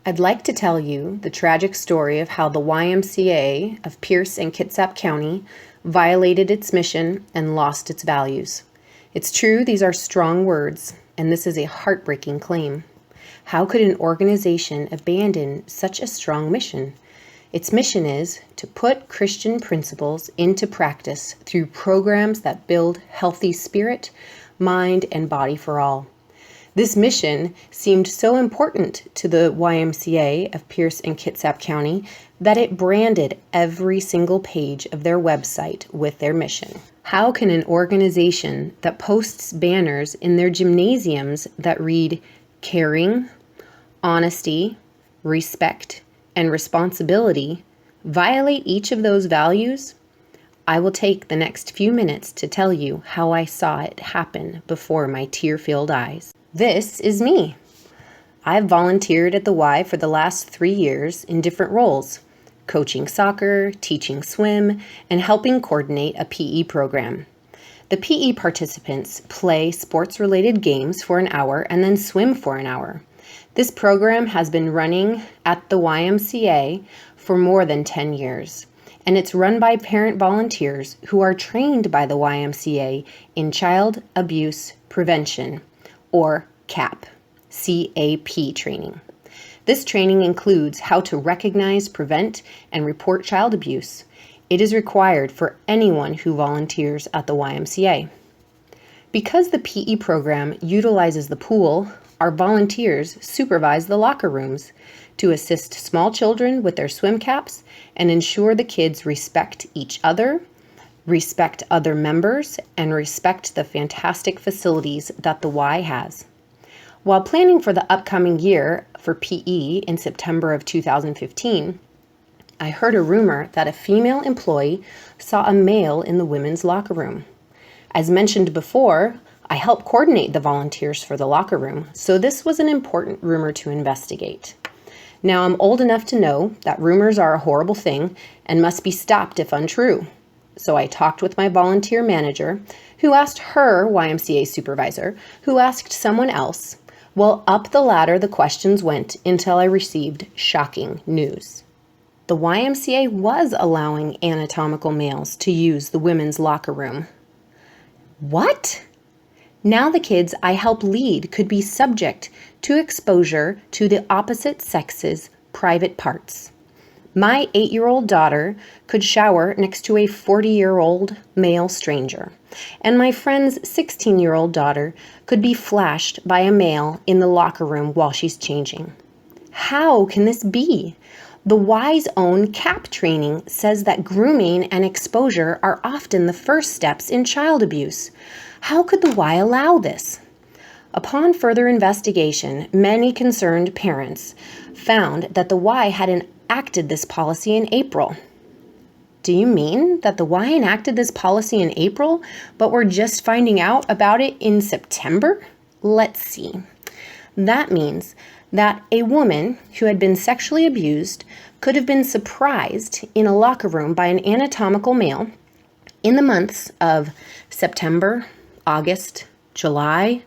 I'd like to tell you the tragic story of how the YMCA of Pierce and Kitsap County violated its mission and lost its values. It's true, these are strong words, and this is a heartbreaking claim. How could an organization abandon such a strong mission? Its mission is to put Christian principles into practice through programs that build healthy spirit, mind, and body for all. This mission seemed so important to the YMCA of Pierce and Kitsap County that it branded every single page of their website with their mission. How can an organization that posts banners in their gymnasiums that read caring, honesty, respect, and responsibility violate each of those values? I will take the next few minutes to tell you how I saw it happen before my tear-filled eyes. This is me. I've volunteered at the Y for the last 3 years in different roles, coaching soccer, teaching swim, and helping coordinate a PE program. The PE participants play sports-related games for an hour and then swim for an hour. This program has been running at the YMCA for more than 10 years, and it's run by parent volunteers who are trained by the YMCA in child abuse prevention, or CAP training. This training includes how to recognize, prevent, and report child abuse. It is required for anyone who volunteers at the YMCA. Because the PE program utilizes the pool, our volunteers supervise the locker rooms to assist small children with their swim caps and ensure the kids respect each other, respect other members, and respect the fantastic facilities that the Y has. While planning for the upcoming year for PE in September of 2015, I heard a rumor that a female employee saw a male in the women's locker room. As mentioned before, I help coordinate the volunteers for the locker room, so this was an important rumor to investigate. Now, I'm old enough to know that rumors are a horrible thing and must be stopped if untrue. So I talked with my volunteer manager, who asked her YMCA supervisor, who asked someone else. Well, up the ladder the questions went until I received shocking news. The YMCA was allowing anatomical males to use the women's locker room. What? Now the kids I help lead could be subject to exposure to the opposite sex's private parts. My 8-year-old daughter could shower next to a 40-year-old male stranger, and my friend's 16-year-old daughter could be flashed by a male in the locker room while she's changing. How can this be? The Y's own CAP training says that grooming and exposure are often the first steps in child abuse. How could the Y allow this? Upon further investigation, many concerned parents found that the Y had enacted this policy in April. Do you mean that the Y enacted this policy in April, but we're just finding out about it in September? Let's see. That means that a woman who had been sexually abused could have been surprised in a locker room by an anatomical male in the months of September, August, July,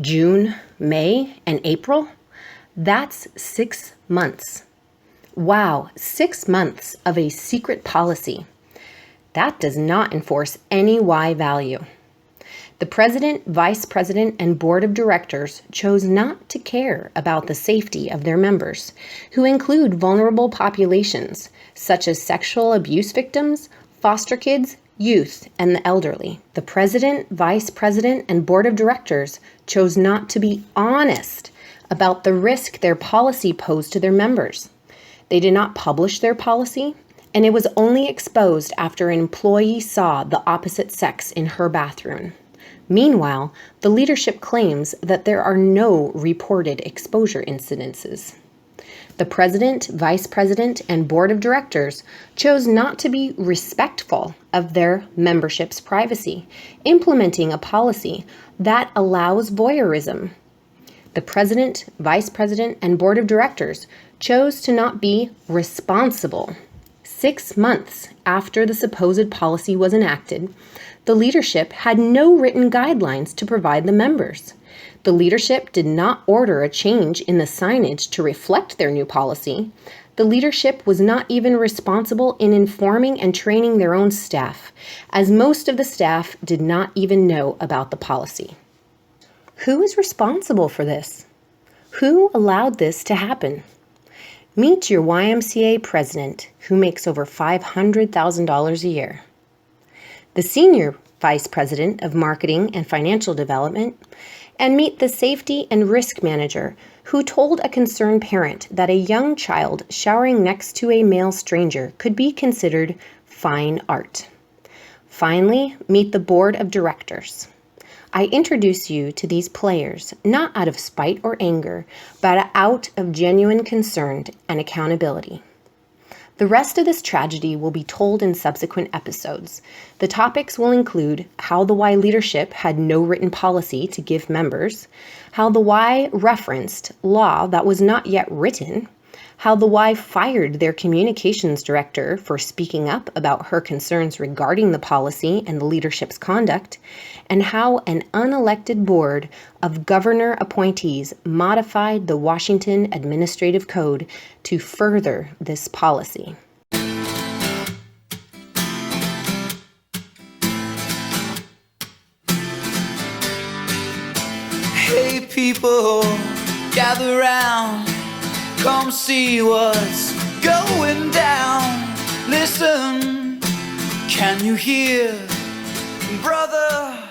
June, May, and April. That's 6 months. Wow, 6 months of a secret policy. That does not enforce any Y value. The president, vice president, and board of directors chose not to care about the safety of their members, who include vulnerable populations, such as sexual abuse victims, foster kids, youth, and the elderly. The president, vice president, and board of directors chose not to be honest about the risk their policy posed to their members. They did not publish their policy, and it was only exposed after an employee saw the opposite sex in her bathroom. Meanwhile, the leadership claims that there are no reported exposure incidences. The president, vice president, and board of directors chose not to be respectful of their membership's privacy, implementing a policy that allows voyeurism. The president, vice president, and board of directors chose to not be responsible, 6 months after the supposed policy was enacted, the leadership had no written guidelines to provide the members. The leadership did not order a change in the signage to reflect their new policy. The leadership was not even responsible in informing and training their own staff, as most of the staff did not even know about the policy. Who is responsible for this? Who allowed this to happen? Meet your YMCA president, who makes over $500,000 a year. The senior vice president of marketing and financial development, and meet the safety and risk manager who told a concerned parent that a young child showering next to a male stranger could be considered fine art. Finally, meet the board of directors. I introduce you to these players not out of spite or anger, but out of genuine concern and accountability. The rest of this tragedy will be told in subsequent episodes. The topics will include how the Y leadership had no written policy to give members, how the Y referenced law that was not yet written, how the Y fired their communications director for speaking up about her concerns regarding the policy and the leadership's conduct, and how an unelected board of governor appointees modified the Washington Administrative Code to further this policy. Hey people, gather round. Come see what's going down. Listen, can you hear, brother?